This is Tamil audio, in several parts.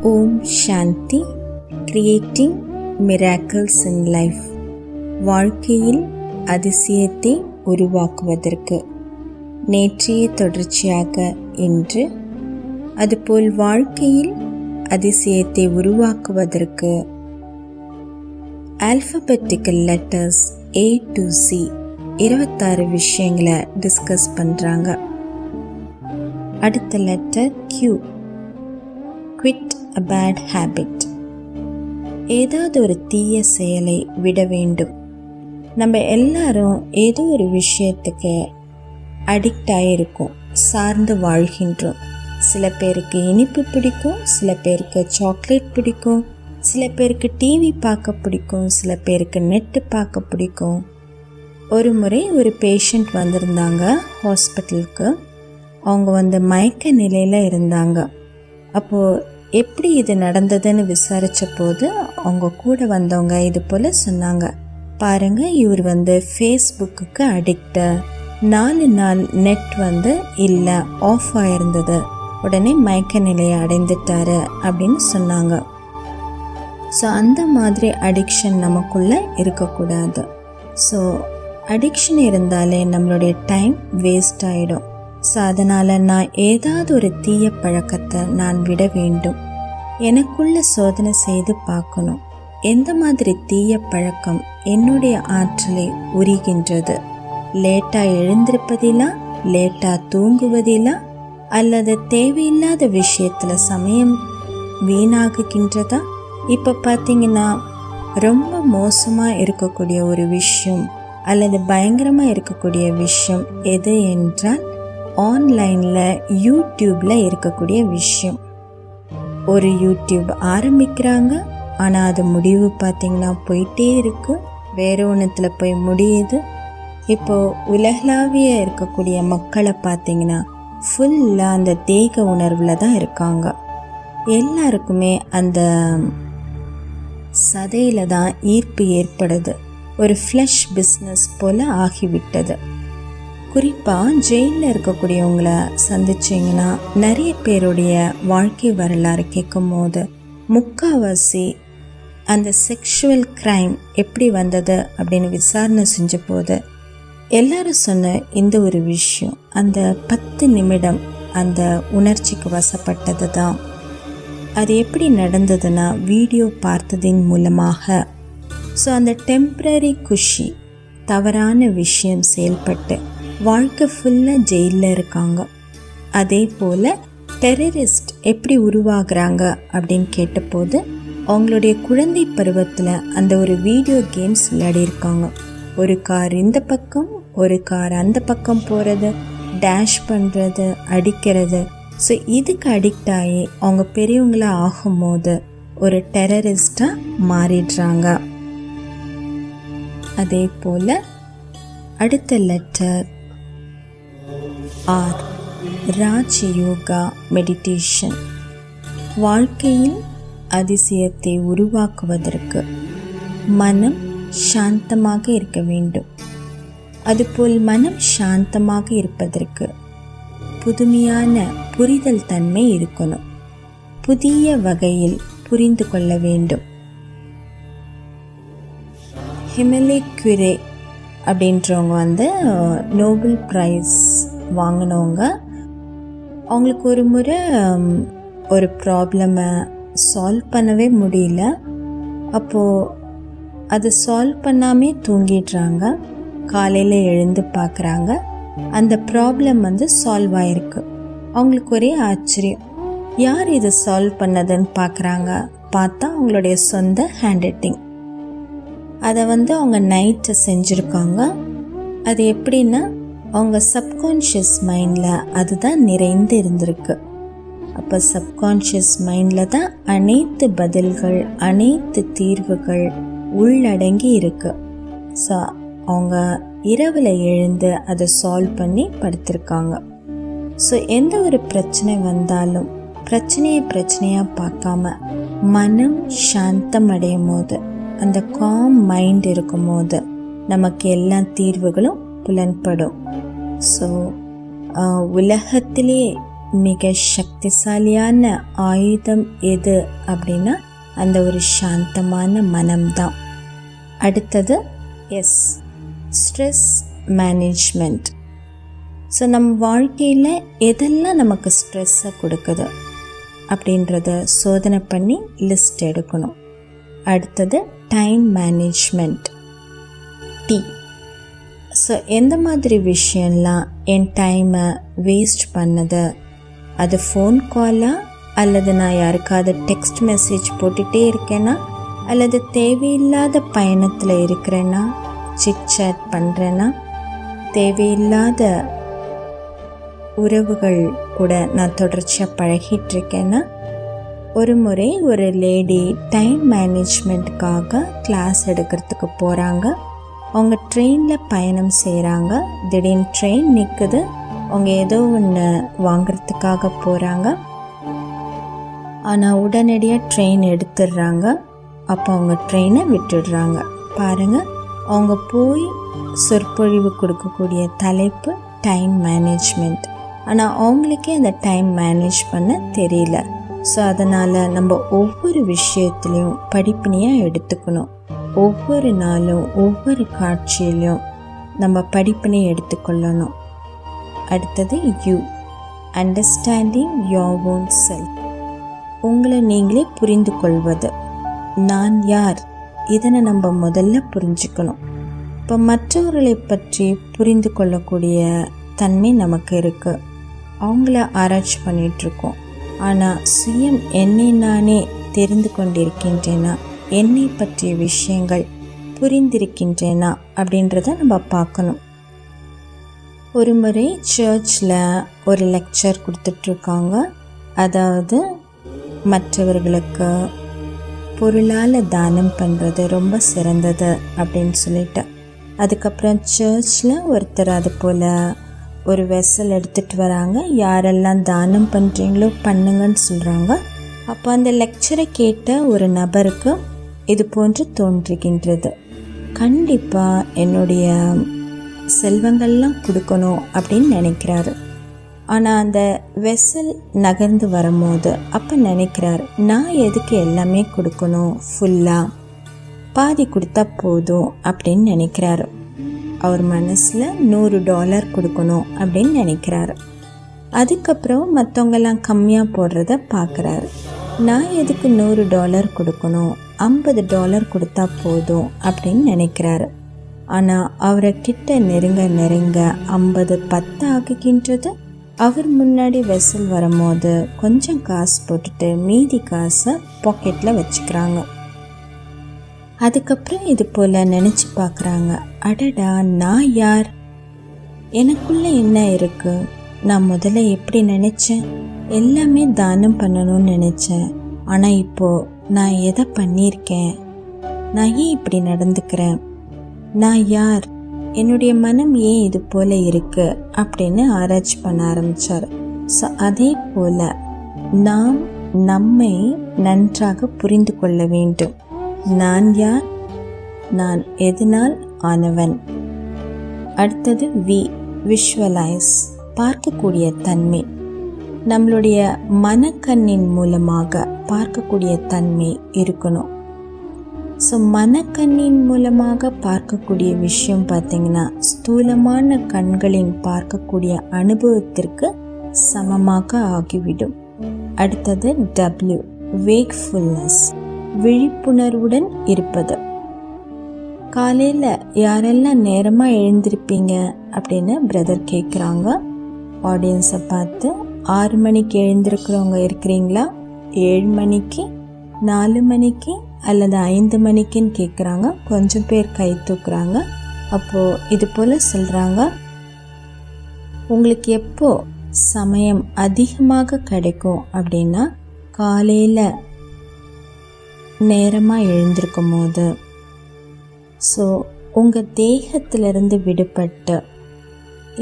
ஓம் சாந்தி. Creating miracles in life. வாழ்க்கையில் அதிசயத்தை உருவாக்குவதற்கு நேற்றைய தொடர்ச்சியாக இன்று, அதுபோல் வாழ்க்கையில் அதிசயத்தை உருவாக்குவதற்கு alphabetical letters A to Z 26 விஷயங்களை டிஸ்கஸ் பண்ணுறாங்க. அடுத்த letter Q. Quit a bad habit. ஏதாவது ஒரு தீய செயலை விட வேண்டும். நம்ம எல்லாரும் ஏதோ ஒரு விஷயத்துக்கு அடிக்ட் ஆகிருக்கோம், சார்ந்து வாழ்கின்றோம். சில பேருக்கு இனிப்பு பிடிக்கும், சில பேருக்கு சாக்லேட் பிடிக்கும், சில பேருக்கு டிவி பார்க்க பிடிக்கும், சில பேருக்கு நெட்டு பார்க்க பிடிக்கும். ஒரு முறை ஒரு பேஷண்ட் வந்திருந்தாங்க ஹாஸ்பிட்டலுக்கு. அவங்க மயக்க நிலையில் இருந்தாங்க. அப்போது எப்படி இது நடந்ததுன்னு விசாரித்த போது அவங்க கூட வந்தவங்க இது போல் சொன்னாங்க, பாருங்கள் இவர் ஃபேஸ்புக்கு அடிக்ட்டு, 4 நாள் நெட் இல்லை, ஆஃப் ஆகிருந்தது, உடனே மயக்க நிலையை அடைந்துட்டாரு அப்படின்னு சொன்னாங்க. ஸோ அந்த மாதிரி அடிக்ஷன் நமக்குள்ளே இருக்கக்கூடாது. ஸோ அடிக்ஷன் இருந்தாலே நம்மளுடைய டைம் வேஸ்ட் ஆகிடும். ஸோ அதனால் நான் ஏதாவது ஒரு தீய பழக்கத்தை நான் விட வேண்டும். எனக்குள்ள சோதனை செய்து பார்க்கணும், எந்த மாதிரி தீய பழக்கம் என்னுடைய ஆற்றலை உரிகின்றது. லேட்டாக எழுந்திருப்பதிலா, லேட்டாக தூங்குவதிலா, அல்லது தேவையில்லாத விஷயத்தில் சமயம் வீணாகுகின்றதா? இப்போ பார்த்தீங்கன்னா ரொம்ப மோசமாக இருக்கக்கூடிய ஒரு விஷயம் அல்லது பயங்கரமாக இருக்கக்கூடிய விஷயம் எது என்றால் ஆன்லைனில் யூடியூப்பில் இருக்கக்கூடிய விஷயம். ஒரு யூடியூப் ஆரம்பிக்கிறாங்க, ஆனால் அது முடிவு பார்த்திங்கன்னா போயிட்டே இருக்கு, வேற ஒன்றுத்தில் போய் முடியுது. இப்போது உலகளாவிய இருக்கக்கூடிய மக்களை பார்த்திங்கன்னா ஃபுல்லாக அந்த தேக உணர்வில் தான் இருக்காங்க. எல்லாருக்குமே அந்த சதையில் தான் ஈர்ப்பு ஏற்படுது. ஒரு ஃப்ளஷ் பிஸ்னஸ் போல் ஆகிவிட்டது. குறிப்பாக ஜெயிலில் இருக்கக்கூடியவங்களை சந்திச்சிங்கன்னா நிறைய பேருடைய வாழ்க்கை வரலாறு கேட்கும் போது முக்கால்வாசி அந்த செக்ஷுவல் க்ரைம் எப்படி வந்தது அப்படின்னு விசாரணை செஞ்ச போது எல்லாரும் சொன்ன இந்த ஒரு விஷயம், அந்த 10 நிமிடம் அந்த உணர்ச்சிக்கு வசப்பட்டது தான். அது எப்படி நடந்ததுன்னா வீடியோ பார்த்ததின் மூலமாக. ஸோ அந்த டெம்ப்ரரி குஷி, தவறான விஷயம் செயல்பட்டு வாழ்க்கை ஃபுல்லாக ஜெயிலில் இருக்காங்க. அதே போல் டெரரிஸ்ட் எப்படி உருவாகிறாங்க அப்படின்னு கேட்டபோது அவங்களுடைய குழந்தை பருவத்தில் அந்த ஒரு வீடியோ கேம்ஸ் விளையாடியிருக்காங்க. ஒரு கார் இந்த பக்கம், ஒரு கார் அந்த பக்கம் போகிறது, டேஷ் பண்ணுறது, அடிக்கிறது. ஸோ இதுக்கு அடிக்ட் ஆகி அவங்க பெரியவங்களாக ஆகும்போது ஒரு டெரரிஸ்டாக மாறிடுறாங்க. அதே போல் அடுத்த லெட்டர் R. ராஜயோகா மெடிடேஷன். வாழ்க்கையில் அதிசயத்தை உருவாக்குவதற்கு மனம் சாந்தமாக இருக்க வேண்டும். அதுபோல் மனம் சாந்தமாக இருப்பதற்கு புதுமையான புரிதல் தன்மை இருக்கணும். புதிய வகையில் புரிந்து கொள்ள வேண்டும். ஹிமலே குரே அப்படின்றவங்க நோபல் ப்ரைஸ் வாங்கினவங்க. அவங்களுக்கு ஒரு முறை ஒரு ப்ராப்ளமை சால்வ் பண்ணவே முடியல. அப்போது அதை சால்வ் பண்ணாமே தூங்கிடுறாங்க. காலையில் எழுந்து பார்க்குறாங்க, அந்த ப்ராப்ளம் சால்வ் ஆகிருக்கு. அவங்களுக்கு ஒரே ஆச்சரியம், யார் இதை சால்வ் பண்ணதுன்னு பார்க்குறாங்க. பார்த்தா அவங்களுடைய சொந்த ஹேண்ட் ரைட்டிங். அதை அவங்க நைட்டு செஞ்சுருக்காங்க. அது எப்படின்னா அவங்க சப்கான்ஷியஸ் மைண்டில் அதுதான் நிறைந்து இருந்திருக்கு. அப்போ சப்கான்ஷியஸ் மைண்டில் தான் அனைத்து பதில்கள், அனைத்து தீர்வுகள் உள்ளடங்கி இருக்கு. ஸோ அவங்க இரவில் எழுந்து அதை சால்வ் பண்ணி படுத்திருக்காங்க. ஸோ எந்த ஒரு பிரச்சனை வந்தாலும் பிரச்சனையாக பார்க்காம மனம் சாந்தம் அடையும் போது, அந்த காம் மைண்ட் இருக்கும் போது நமக்கு எல்லா தீர்வுகளும் புலன்படும். ஸோ உலகத்திலே மிக சக்திசாலியான ஆயுதம் எது அப்படின்னா அந்த ஒரு சாந்தமான மனம்தான். அடுத்தது எஸ், ஸ்ட்ரெஸ் மேனேஜ்மெண்ட். ஸோ நம்ம வாழ்க்கையில் எதெல்லாம் நமக்கு ஸ்ட்ரெஸ்ஸை கொடுக்குது அப்படின்றத சோதனை பண்ணி லிஸ்ட் எடுக்கணும். அடுத்தது டைம் மேனேஜ்மெண்ட், டி. ஸோ எந்த மாதிரி விஷயம்லாம் என் டைமை வேஸ்ட் பண்ணுது, அது ஃபோன் காலா அல்லது நான் யாருக்காவது டெக்ஸ்ட் மெசேஜ் போட்டுகிட்டே இருக்கேன்னா, அல்லது தேவையில்லாத பயணத்தில் இருக்கிறேன்னா, சிட் சாட் பண்ணுறேன்னா, தேவையில்லாத உறவுகள் கூட நான் தொடர்ச்சியாக பழகிட்டுருக்கேன்னா. ஒரு முறை ஒரு லேடி டைம் மேனேஜ்மெண்ட்டுக்காக கிளாஸ் எடுக்கிறதுக்கு போகிறாங்க. அவங்க ட்ரெயினில் பயணம் செய்கிறாங்க. திடீர்னு ட்ரெயின் நிற்குது. அவங்க ஏதோ ஒன்று வாங்கிறதுக்காக போகிறாங்க. ஆனால் உடனடியாக ட்ரெயின் எடுத்துடுறாங்க. அப்போ அவங்க ட்ரெயினை விட்டுடுறாங்க. பாருங்கள், அவங்க போய் சொற்பொழிவு கொடுக்கக்கூடிய தலைப்பு டைம் மேனேஜ்மெண்ட். ஆனால் அவங்களுக்கே அந்த டைம் மேனேஜ் பண்ண தெரியல. ஸோ அதனால் நம்ம ஒவ்வொரு விஷயத்துலையும் படிப்பினையாக எடுத்துக்கணும். ஒவ்வொரு நாளும் ஒவ்வொரு காட்சியிலையும் நம்ம படிப்பினை எடுத்துக்கொள்ளணும். அடுத்தது you, understanding your own self. உங்களை நீங்களே புரிந்து கொள்வது. நான் யார், இதனை நம்ம முதல்ல புரிஞ்சுக்கணும். இப்போ மற்றவர்களை பற்றி புரிந்து கொள்ளக்கூடிய தன்மை நமக்கு இருக்குது. அவங்கள ஆராய்ச்சி பண்ணிகிட்ருக்கோம். ஆனால் சுயம் என்னை நானே தெரிந்து கொண்டிருக்கின்றேனா, என்னை பற்றிய விஷயங்கள் புரிந்திருக்கின்றேனா அப்படின்றத நம்ம பார்க்கணும். ஒரு முறை சர்ச்சில் ஒரு லெக்சர் கொடுத்துட்ருக்காங்க. அதாவது மற்றவர்களுக்கு பொருளால் தானம் பண்ணுறது ரொம்ப சிறந்தது அப்படின்னு சொல்லிட்டு. அதுக்கப்புறம் சர்ச்சில் ஒருத்தர் அது போல் ஒரு வெசல் எடுத்துகிட்டு வராங்க. யாரெல்லாம் தானம் பண்ணுறீங்களோ பண்ணுங்கன்னு சொல்கிறாங்க. அப்போ அந்த லெக்சரை கேட்ட ஒரு நபருக்கு இது போன்று தோன்றுகின்றது. கண்டிப்பாக என்னுடைய செல்வங்கள்லாம் கொடுக்கணும் அப்படின்னு நினைக்கிறாரு. ஆனால் அந்த வெசல் நகர்ந்து வரும்போது அப்போ நினைக்கிறாரு, நான் எதுக்கு எல்லாமே கொடுக்கணும், ஃபுல்லாக பாதி கொடுத்தா போதும் அப்படின்னு நினைக்கிறாரு. அவர் மனசில் $100 கொடுக்கணும் அப்படின்னு நினைக்கிறாரு. அதுக்கப்புறம் மற்றவங்கெல்லாம் கம்மியாக போடுறத பார்க்குறாரு. நான் எதுக்கு $100 கொடுக்கணும், $50 கொடுத்தா போதும் அப்படின்னு நினைக்கிறாரு. ஆனால் அவரை கிட்ட நெருங்க நெருங்க 50 10 ஆகுகின்றது. அவர் முன்னாடி வெசல் வரும்போது கொஞ்சம் காசு போட்டுட்டு மீதி காசை பாக்கெட்டில் வச்சுக்கிறாங்க. அதுக்கப்புறம் இது போல் நினச்சி பார்க்குறாங்க, அடடா நான் யார், எனக்குள்ளே என்ன இருக்குது, நான் முதல்ல எப்படி நினச்சேன், எல்லாமே தானம் பண்ணணும்னு நினச்சேன். ஆனால் இப்போது நான் எதை பண்ணியிருக்கேன், நான் ஏன் இப்படி நடந்துக்கிறேன், நான் யார், என்னுடைய மனம் ஏன் இது போல் இருக்குது அப்படின்னு ஆராய்ச்சி பண்ண ஆரம்பித்தார். ஸோ அதே போல் நாம் நம்மை நன்றாக புரிந்து கொள்ள வேண்டும். நான் யார், நான் எதனால் ஆனவன். அடுத்தது விஷுவலைஸ், பார்க்கக்கூடிய தன்மை. நம்மளுடைய மனக்கண்ணின் மூலமாக பார்க்கக்கூடிய தன்மை இருக்கணும். ஸோ மனக்கண்ணின் மூலமாக பார்க்கக்கூடிய விஷயம் பார்த்திங்கன்னா ஸ்தூலமான கண்களின் பார்க்கக்கூடிய அனுபவத்திற்கு சமமாக ஆகிவிடும். அடுத்தது வேக்ஃபுல்னஸ், விழிப்புணர்வுடன் இருப்பது. காலையில் யாரெல்லாம் நேரமாக எழுந்திருப்பீங்க அப்படின்னு பிரதர் கேட்குறாங்க. ஆடியன்ஸை பார்த்து 6 மணிக்கு எழுந்திருக்கிறவங்க இருக்கிறீங்களா, 7 மணிக்கு, 4 மணிக்கு அல்லது 5 மணிக்குன்னு கேட்குறாங்க. கொஞ்சம் பேர் கை தூக்குறாங்க. அப்போது இது போல் சொல்கிறாங்க, உங்களுக்கு எப்போ சமயம் அதிகமாக கிடைக்கும் அப்படின்னா காலையில் நேரமாக எழுந்திருக்கும் போது. ஸோ உங்கள் தேகத்திலிருந்து விடுபட்டு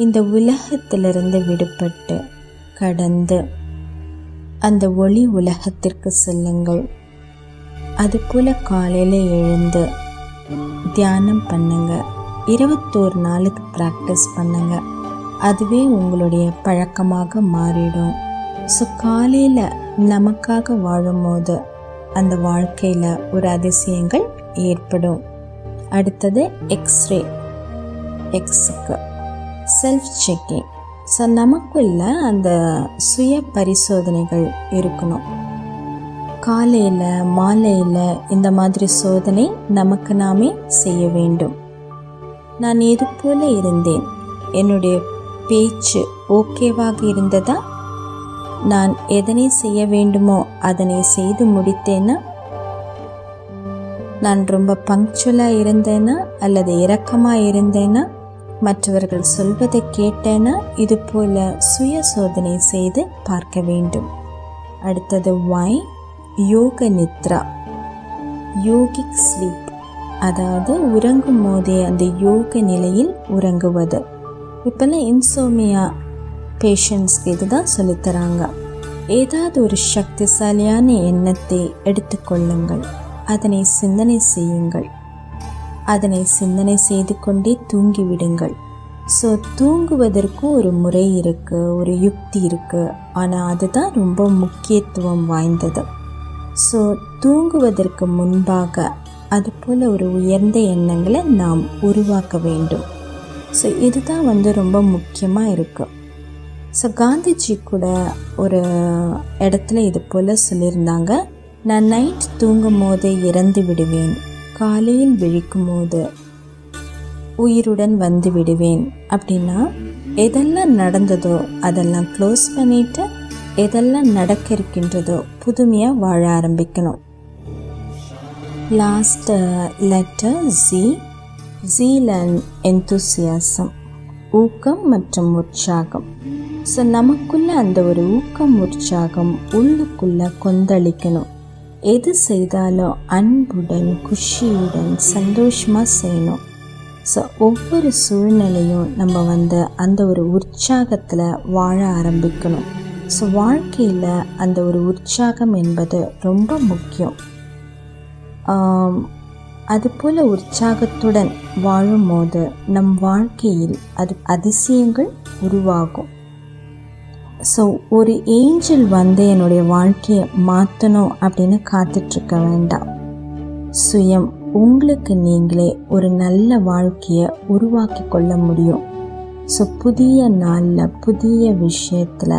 இந்த உலகத்திலிருந்து விடுபட்டு கடந்து அந்த ஒளி உலகத்திற்கு செல்லுங்கள். அதுபோல் காலையில் எழுந்து தியானம் பண்ணுங்க. 21 நாளுக்கு ப்ராக்டிஸ் பண்ணுங்க. அதுவே உங்களுடைய பழக்கமாக மாறிடும். ஸோ காலையில் நமக்காக வாழும்போது அந்த வாழ்க்கையில் ஒரு அதிசயங்கள் ஏற்படும். அடுத்தது எக்ஸ்ரே, எக்ஸுக்கு செல்ஃப் செக்கிங். ஸோ நமக்குள்ள அந்த சுய பரிசோதனைகள் இருக்கணும். காலையில் மாலையில் இந்த மாதிரி சோதனை நமக்கு நாமே செய்ய வேண்டும். நான் எது போல இருந்தேன்? என்னுடைய பேச்சு ஓகேவாக இருந்ததா? நான் எதனை செய்ய வேண்டுமோ அதனை செய்து முடித்தேன்னா? நான் ரொம்ப பங்க்சுவலாக இருந்தேனா அல்லது இரக்கமாக இருந்தேனா? மற்றவர்கள் சொல்வதை கேட்டேனா? இது போல சுய சோதனை செய்து பார்க்க வேண்டும். அடுத்தது வை, யோக நித்ரா, யோகிக் ஸ்லீப், அதாவது உறங்கும் போதே அந்த யோக நிலையில் உறங்குவது. இப்போல்லாம் இன்சோமியா பேஷண்ட்ஸ்க்கு இதுதான் சொல்லித்தராங்க. ஏதாவது ஒரு சக்திசாலியான எண்ணத்தை எடுத்துக்கொள்ளுங்கள், அதனை சிந்தனை செய்யுங்கள், அதனை சிந்தனை செய்து கொண்டே தூங்கிவிடுங்கள். ஸோ தூங்குவதற்கும் ஒரு முறை இருக்குது, ஒரு யுக்தி இருக்குது. ஆனால் அதுதான் ரொம்ப முக்கியத்துவம் வாய்ந்தது. ஸோ தூங்குவதற்கு முன்பாக அதுபோல் ஒரு உயர்ந்த எண்ணங்களை நாம் உருவாக்க வேண்டும். ஸோ இதுதான் ரொம்ப முக்கியமாக இருக்குது. ஸோ காந்திஜி கூட ஒரு இடத்துல இது போல் சொல்லியிருந்தாங்க, நான் நைட் தூங்கும் போது இறந்து விடுவேன், காலையில் விழிக்கும் போது உயிருடன் வந்து விடுவேன். அப்படின்னா எதெல்லாம் நடந்ததோ அதெல்லாம் க்ளோஸ் பண்ணிவிட்டு எதெல்லாம் நடக்க இருக்கின்றதோ புதுமையாக வாழ ஆரம்பிக்கணும். Last letter G, zeal and enthusiasm, ஊக்கம் மற்றும் உற்சாகம். ஸோ நமக்குள்ள அந்த ஒரு ஊக்கம் உற்சாகம் உள்ளுக்குள்ள கொந்தளிக்கணும். எது செய்தாலும் அன்புடன் குஷியுடன் சந்தோஷமாக செய்யணும். ஸோ ஒவ்வொரு சூழ்நிலையும் நம்ம அந்த ஒரு உற்சாகத்தில் வாழ ஆரம்பிக்கணும். ஸோ வாழ்க்கையில் அந்த ஒரு உற்சாகம் என்பது ரொம்ப முக்கியம். அதுபோல் உற்சாகத்துடன் வாழும்போது நம் வாழ்க்கையில் அது அதிசயங்கள் உருவாகும். ஸோ ஒரு ஏஞ்சல் என்னுடைய வாழ்க்கையை மாற்றணும் அப்படின்னு காத்துட்ருக்க வேண்டாம். சுயம் உங்களுக்கு நீங்களே ஒரு நல்ல வாழ்க்கையை உருவாக்கி கொள்ள முடியும். ஸோ புதிய நாளில் புதிய விஷயத்தில்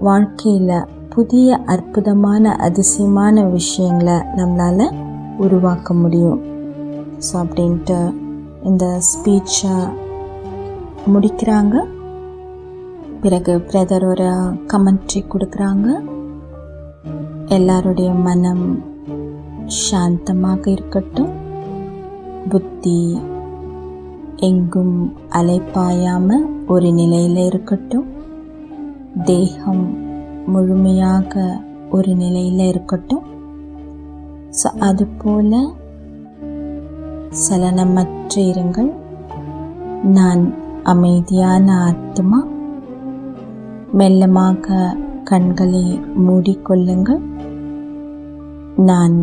வாழ்க்கையில் புதிய அற்புதமான அதிசயமான விஷயங்களை நம்மளால் உருவாக்க முடியும். ஸோ அப்படின்ட்டு இந்த ஸ்பீச்சை முடிக்கிறாங்க. பிறகு பிரதர் ஒரு கமெண்ட்ரி கொடுக்குறாங்க. எல்லாருடைய மனம் சாந்தமாக இருக்கட்டும், புத்தி எங்கும் அலைப்பாயாமல் ஒரு நிலையில் இருக்கட்டும், தேகம் முழுமையாக ஒரு நிலையில் இருக்கட்டும். ஸோ அதுபோல் சலனமற்ற இருங்கள். நான் அமைதியான ஆத்மா. மெல்லமாக கண்களை மூடிக்கொள்ளுங்கள். நான்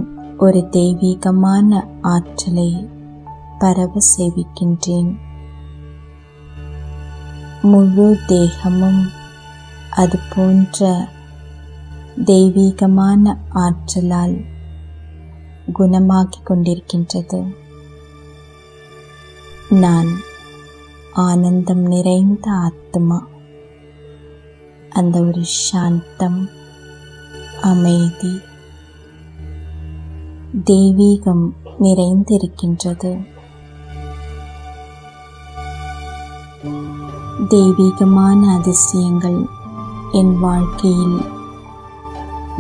ஒரு தெய்வீகமான ஆற்றலை பரவ சேவிக்கின்றேன். முழு தேகமும் அது போன்ற தெய்வீகமான ஆற்றலால் குணமாகிக் கொண்டிருக்கின்றது. நான் ஆனந்தம் நிறைந்த ஆத்மா. அந்த ஒரு சாந்தம், அமைதி, தெய்வீகம் நிறைந்திருக்கின்றது. தெய்வீகமான அதிசயங்கள் என் வாழ்க்கையில்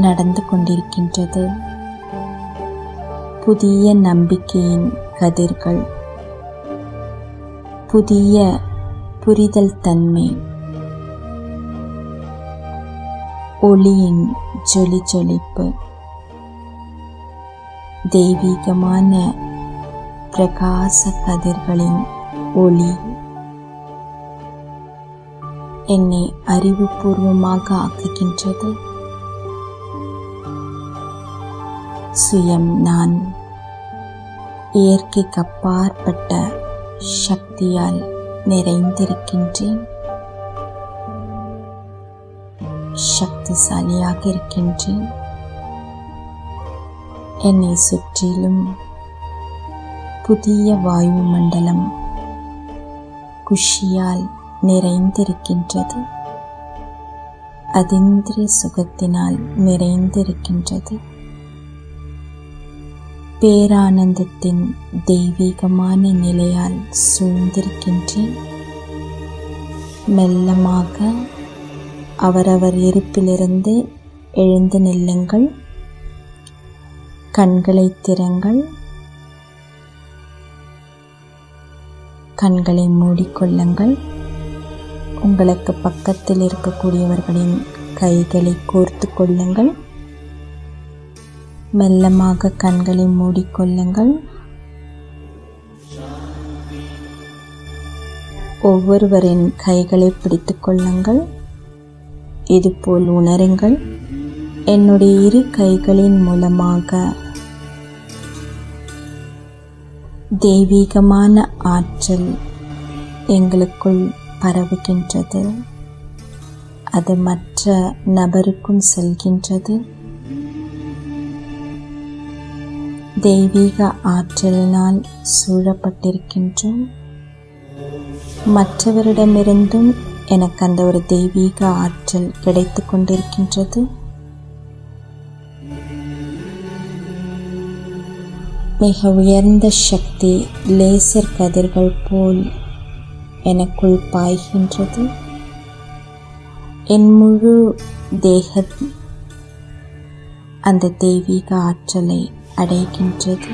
நடந்து கொண்டிருக்கின்றது. புதிய நம்பிக்கையின் கதிர்கள், புதிய புரிதல் தன்மை, ஒளியின் ஜொலி ஜொலிப்பு, தெய்வீகமான பிரகாச கதிர்களின் ஒளி என்னை அறிவுபூர்வமாக ஆக்குகின்றது. சுயம் நான் இயற்கைக்கு அப்பாற்பட்ட சக்தியால் நிறைந்திருக்கின்றேன். சக்திசாலியாக இருக்கின்றேன். என்னை சுற்றிலும் புதிய வாயு மண்டலம் குஷியால் நிறைந்திருக்கின்றது. அதீந்திரிய சுகத்தினால் நிறைந்திருக்கின்றது. பேரானந்தத்தின் தெய்வீகமான நிலையால் சூழ்ந்திருக்கின்றேன். மெல்லமாக அவரவர் இருப்பிலிருந்து எழுந்து நில்லுங்கள். கண்களை திறங்கள். கண்களை மூடிக்கொள்ளுங்கள். உங்களுக்கு பக்கத்தில் இருக்கக்கூடியவர்களின் கைகளை கோர்த்து கொள்ளுங்கள். மெல்லமாக கண்களை மூடிக்கொள்ளுங்கள். ஒவ்வொருவரின் கைகளை பிடித்து கொள்ளுங்கள். இதுபோல் உணருங்கள். என்னுடைய இரு கைகளின் மூலமாக தெய்வீகமான ஆற்றல் எங்களுக்குள் பரவுகின்றது. அது மற்ற நபருக்கும் செல்கின்றது. தெய்வீக ஆற்றலினால் சூழப்பட்டிருக்கின்றோம். மற்றவரிடமிருந்தும் எனக்கு அந்த ஒரு தெய்வீக ஆற்றல் கிடைத்து கொண்டிருக்கின்றது. மிக உயர்ந்த சக்தி லேசர் கதிர்கள் போல் எனக்குள் பாய்கின்றது. என் முழு தேகம் அந்த தெய்வீக ஆற்றலை அடைகின்றது,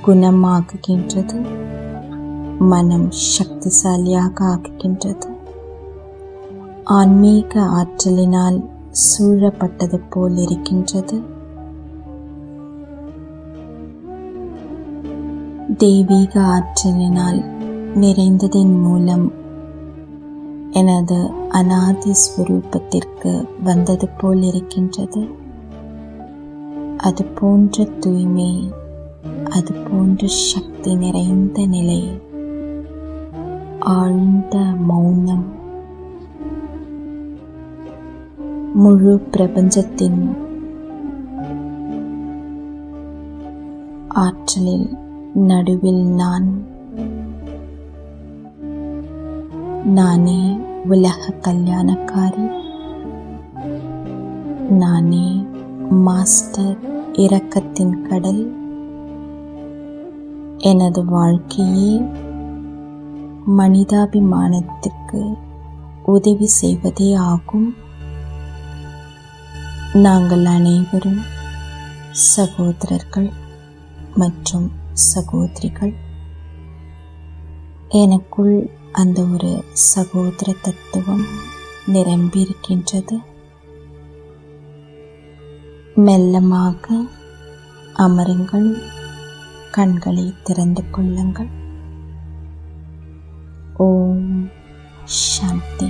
குணமாகுகின்றது, மனம் சக்திசாலியாக ஆகுகின்றது. ஆன்மீக ஆற்றலினால் சூழப்பட்டது போல் இருக்கின்றது. தெய்வீக ஆற்றலினால் நிறைந்ததின் மூலம் எனது அநாதி ஸ்வரூபத்திற்கு வந்தது போல் இருக்கின்றது. அது போன்ற தூய்மை, அது போன்ற சக்தி நிறைந்த நிலை, ஆழ்ந்த மௌனம், முழு பிரபஞ்சத்தின் ஆற்றலில் நடுவில் நானே உலக கல்யாணக்காரி. நானே மாஸ்டர் இரக்கத்தின் கடல். எனது வாழ்க்கையே மனிதாபிமானத்திற்கு உதவி செய்வதே ஆகும். நாங்கள் அனைவரும் சகோதரர்கள் மற்றும் சகோதரிகள். எனக்குள் அந்த ஒரு சகோதர தத்துவம் நிரம்பியிருக்கின்றது. மெல்லமாக அமருங்கள். கண்களை திறந்து கொள்ளுங்கள். ஓம் சாந்தி.